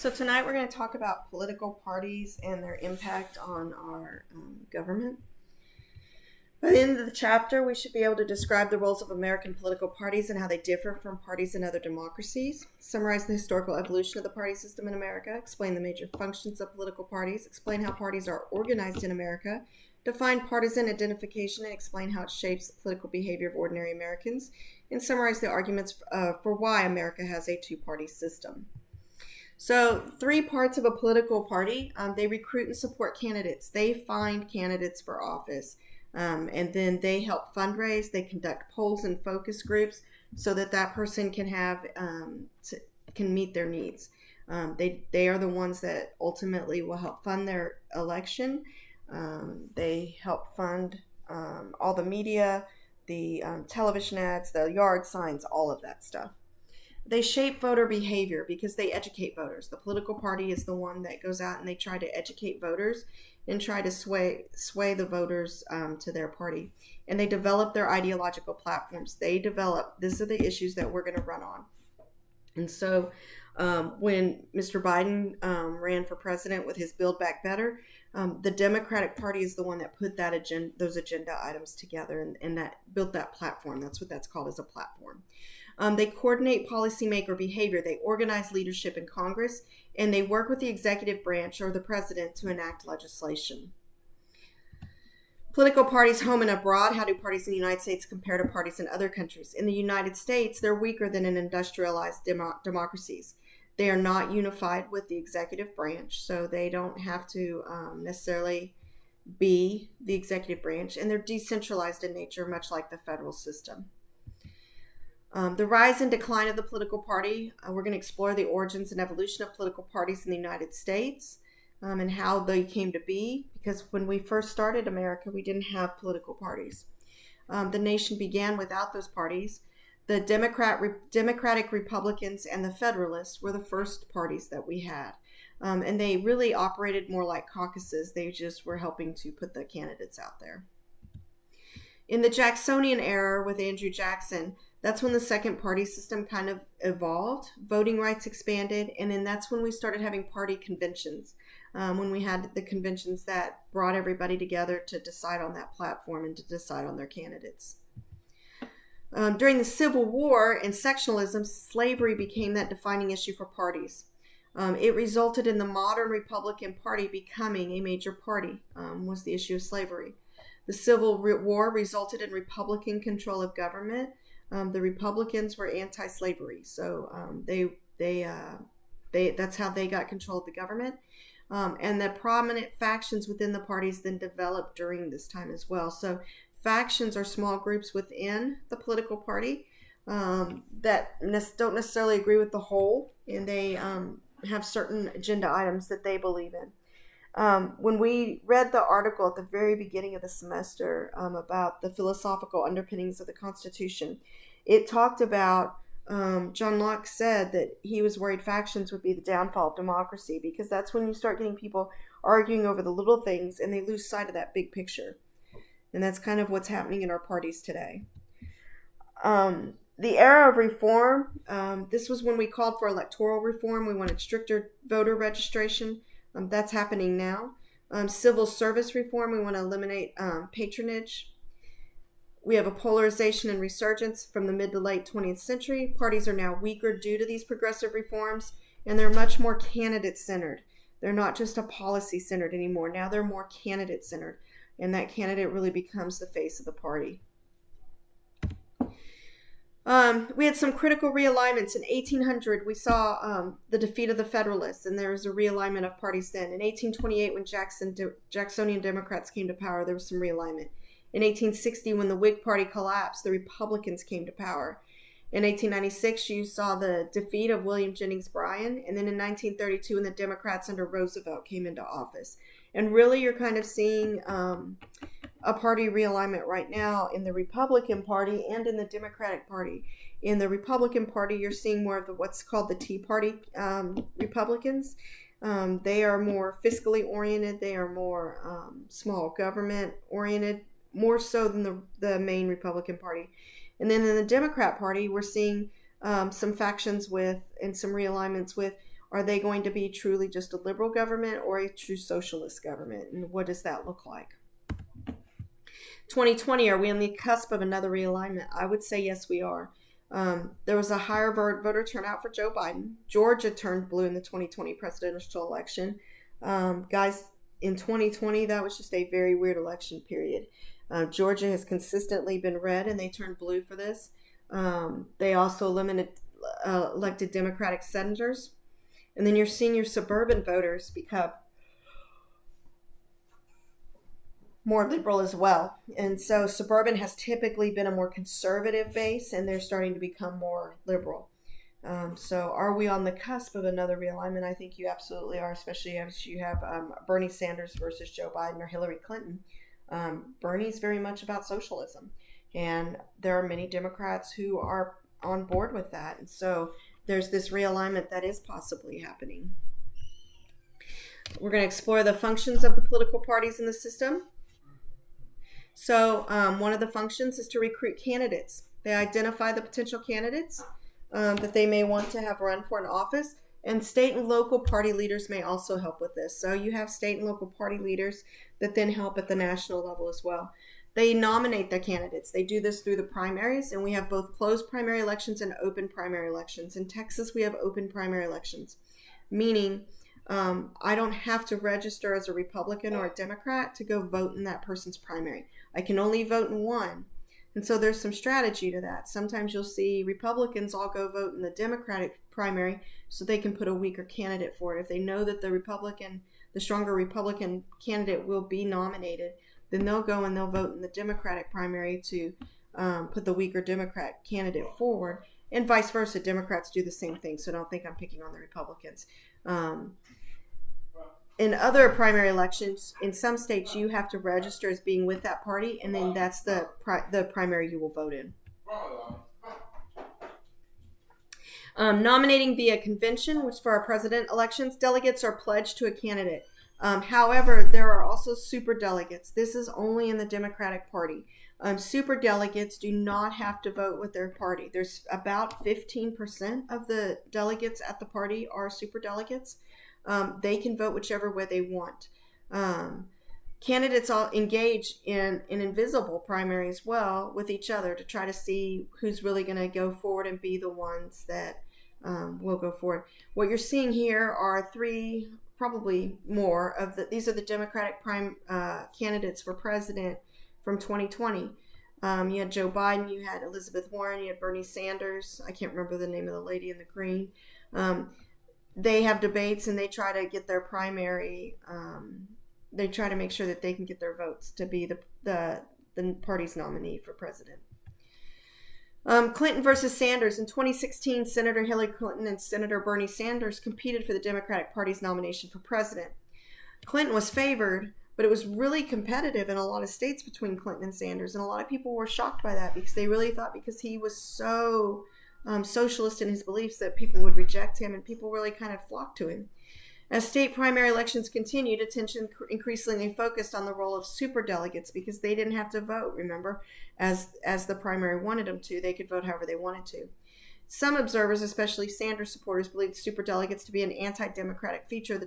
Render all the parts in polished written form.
So tonight we're going to talk about political parties and their impact on our government. By the end of the chapter, we should be able to describe the roles of American political parties and how they differ from parties in other democracies, summarize the historical evolution of the party system in America, explain the major functions of political parties, explain how parties are organized in America, define partisan identification and explain how it shapes the political behavior of ordinary Americans, and summarize the arguments for why America has a two-party system. So, three parts of a political party: they recruit and support candidates, they find candidates for office, and then they help fundraise, they conduct polls and focus groups so that that person can have can meet their needs. They are the ones that ultimately will help fund their election. They help fund all the media, the television ads, the yard signs, all of that stuff. They shape voter behavior because they educate voters. The political party is the one that goes out and they try to educate voters and try to sway the voters to their party. And they develop their ideological platforms. These are the issues that we're going to run on. And so when Mr. Biden ran for president with his Build Back Better, the Democratic Party is the one that put those agenda items together and that built that platform. That's what that's called, as a platform. They coordinate policymaker behavior. They organize leadership in Congress, and they work with the executive branch or the president to enact legislation. Political parties home and abroad. How do parties in the United States compare to parties in other countries? In the United States, they're weaker than in industrialized democracies. They are not unified with the executive branch, so they don't have to necessarily be the executive branch, and they're decentralized in nature, much like the federal system. The rise and decline of the political party. We're going to explore the origins and evolution of political parties in the United States and how they came to be, because when we first started America, we didn't have political parties. The nation began without those parties. The Democratic Republicans and the Federalists were the first parties that we had. And they really operated more like caucuses. They just were helping to put the candidates out there. In the Jacksonian era with Andrew Jackson, that's when the second party system kind of evolved. Voting rights expanded, and then that's when we started having party conventions, when we had the conventions that brought everybody together to decide on that platform and to decide on their candidates. During the Civil War and sectionalism, slavery became that defining issue for parties. It resulted in the modern Republican Party becoming a major party, was the issue of slavery. The Civil War resulted in Republican control of government. The Republicans were anti-slavery, so that's how they got control of the government. And the prominent factions within the parties then developed during this time as well. So factions are small groups within the political party that don't necessarily agree with the whole, and they have certain agenda items that they believe in. When we read the article at the very beginning of the semester about the philosophical underpinnings of the Constitution, it talked about, John Locke said that he was worried factions would be the downfall of democracy, because that's when you start getting people arguing over the little things and they lose sight of that big picture. And that's kind of what's happening in our parties today. The era of reform, this was when we called for electoral reform. We wanted stricter voter registration. That's happening now. Civil service reform, we want to eliminate patronage. We have a polarization and resurgence from the mid to late 20th century. Parties are now weaker due to these progressive reforms, and they're much more candidate-centered. They're not just a policy-centered anymore. Now they're more candidate-centered, and that candidate really becomes the face of the party. We had some critical realignments. In 1800, we saw the defeat of the Federalists, and there was a realignment of parties then. In 1828, when Jacksonian Democrats came to power, there was some realignment. In 1860, when the Whig Party collapsed, the Republicans came to power. In 1896, you saw the defeat of William Jennings Bryan, and then in 1932, when the Democrats under Roosevelt came into office. And really, you're kind of seeing a party realignment right now in the Republican Party and in the Democratic Party. In the Republican Party, you're seeing more of what's called the Tea Party Republicans. They are more fiscally oriented. They are more small government oriented, more so than the main Republican Party. And then in the Democrat Party, we're seeing some factions with and some realignments with Are they going to be truly just a liberal government or a true socialist government? And what does that look like? 2020, are we on the cusp of another realignment? I would say yes, we are. There was a higher voter turnout for Joe Biden. Georgia turned blue in the 2020 presidential election. Guys, in 2020, that was just a very weird election period. Georgia has consistently been red, and they turned blue for this. They also elected Democratic senators. And then you're seeing your suburban voters become more liberal as well. And so suburban has typically been a more conservative base, and they're starting to become more liberal. So are we on the cusp of another realignment? I think you absolutely are, especially as you have Bernie Sanders versus Joe Biden or Hillary Clinton. Bernie's very much about socialism, and there are many Democrats who are on board with that. And so there's this realignment that is possibly happening. We're going to explore the functions of the political parties in the system. So one of the functions is to recruit candidates. They identify the potential candidates that they may want to have run for an office, and state and local party leaders may also help with this. So you have state and local party leaders that then help at the national level as well. They nominate their candidates. They do this through the primaries, and we have both closed primary elections and open primary elections. In Texas, we have open primary elections, meaning I don't have to register as a Republican or a Democrat to go vote in that person's primary. I can only vote in one. And so there's some strategy to that. Sometimes you'll see Republicans all go vote in the Democratic primary so they can put a weaker candidate for it. If they know that the stronger Republican candidate will be nominated, then they'll go and they'll vote in the Democratic primary to put the weaker Democrat candidate forward. And vice versa, Democrats do the same thing. So don't think I'm picking on the Republicans. In other primary elections, in some states, you have to register as being with that party, and then that's the primary you will vote in. Nominating via convention, which for our president elections, delegates are pledged to a candidate. However, there are also super delegates. This is only in the Democratic Party. Super delegates do not have to vote with their party. There's about 15% of the delegates at the party are super delegates. They can vote whichever way they want. Candidates all engage in an invisible primary as well with each other to try to see who's really going to go forward and be the ones that will go forward. What you're seeing here are three, probably more, these are the Democratic candidates for president from 2020. You had Joe Biden, you had Elizabeth Warren, you had Bernie Sanders. I can't remember the name of the lady in the green. They have debates, and they try to get their primary. They try to make sure that they can get their votes to be the party's nominee for president. Clinton versus Sanders. In 2016, Senator Hillary Clinton and Senator Bernie Sanders competed for the Democratic Party's nomination for president. Clinton was favored, but it was really competitive in a lot of states between Clinton and Sanders, and a lot of people were shocked by that because they really thought because he was so socialist in his beliefs that people would reject him, and people really kind of flocked to him. As state primary elections continued, attention increasingly focused on the role of superdelegates because they didn't have to vote, remember, as the primary wanted them to. They could vote however they wanted to. Some observers, especially Sanders supporters, believed superdelegates to be an anti-democratic feature of the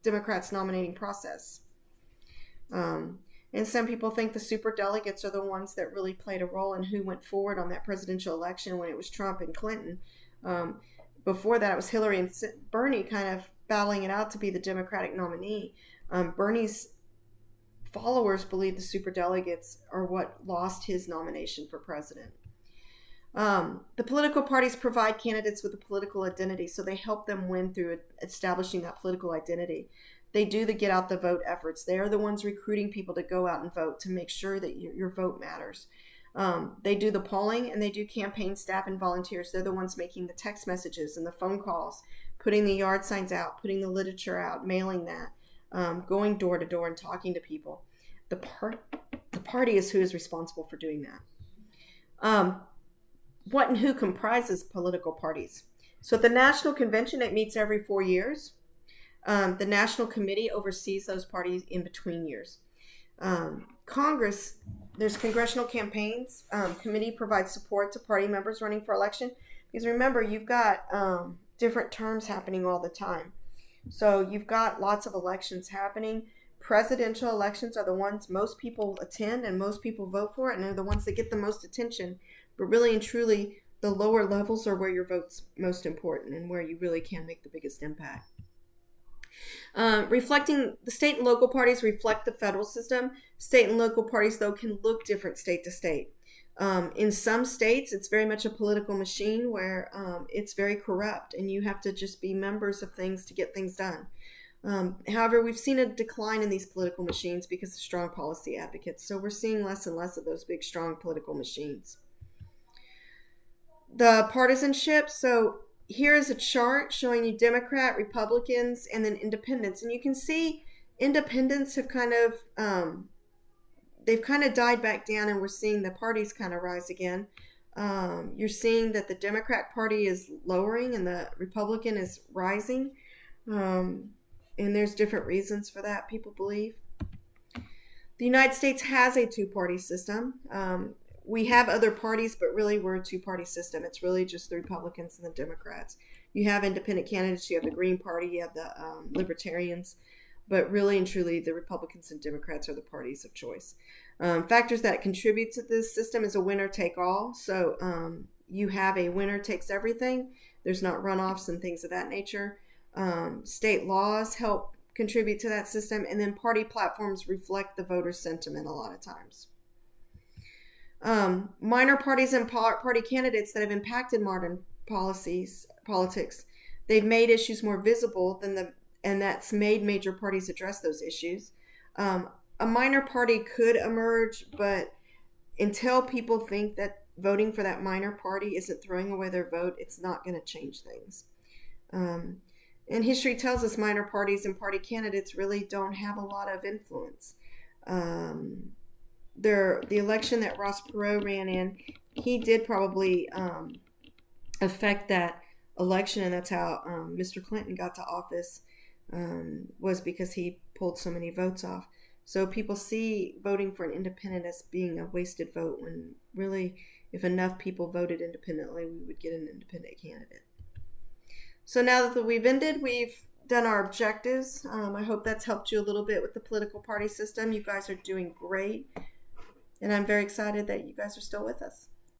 Democrats' nominating process. And some people think the superdelegates are the ones that really played a role in who went forward on that presidential election when it was Trump and Clinton. Before that, it was Hillary and Bernie kind of battling it out to be the Democratic nominee. Bernie's followers believe the superdelegates are what lost his nomination for president. The political parties provide candidates with a political identity, so they help them win through establishing that political identity. They do the get out the vote efforts. They are the ones recruiting people to go out and vote to make sure that your vote matters. They do the polling, and they do campaign staff and volunteers. They're the ones making the text messages and the phone calls, putting the yard signs out, putting the literature out, mailing that, going door to door and talking to people. The party is who is responsible for doing that. What and who comprises political parties? So at the National Convention, it meets every 4 years. The National Committee oversees those parties in between years. Congress, there's congressional campaigns. Committee provides support to party members running for election. Because remember, you've got different terms happening all the time. So you've got lots of elections happening. Presidential elections are the ones most people attend and most people vote for, and they're the ones that get the most attention. But really and truly, the lower levels are where your vote's most important and where you really can make the biggest impact. Reflecting the state and local parties reflect the federal system. State and local parties, though, can look different state to state. In some states, it's very much a political machine where it's very corrupt, and you have to just be members of things to get things done. However, we've seen a decline in these political machines because of strong policy advocates. So we're seeing less and less of those big, strong political machines. The partisanship. So here is a chart showing you Democrat, Republicans, and then independents. And you can see independents have they've kind of died back down, and we're seeing the parties kind of rise again. You're seeing that the Democrat Party is lowering and the Republican is rising. And there's different reasons for that, people believe. The United States has a two-party system. We have other parties, but really we're a two-party system. It's really just the Republicans and the Democrats. You have independent candidates. You have the Green Party. You have the Libertarians. But really and truly, the Republicans and Democrats are the parties of choice. Factors that contribute to this system is a winner-take-all. So you have a winner takes everything. There's not runoffs and things of that nature. State laws help contribute to that system, and then party platforms reflect the voter sentiment a lot of times. Minor parties and party candidates that have impacted modern politics, they've made issues more visible and that's made major parties address those issues. A minor party could emerge, but until people think that voting for that minor party isn't throwing away their vote, it's not going to change things. And history tells us minor parties and party candidates really don't have a lot of influence. The election that Ross Perot ran in, he did probably affect that election, and that's how Mr. Clinton got to office, was because he pulled so many votes off. So people see voting for an independent as being a wasted vote, when really, if enough people voted independently, we would get an independent candidate. So now that we've done our objectives. I hope that's helped you a little bit with the political party system. You guys are doing great. And I'm very excited that you guys are still with us.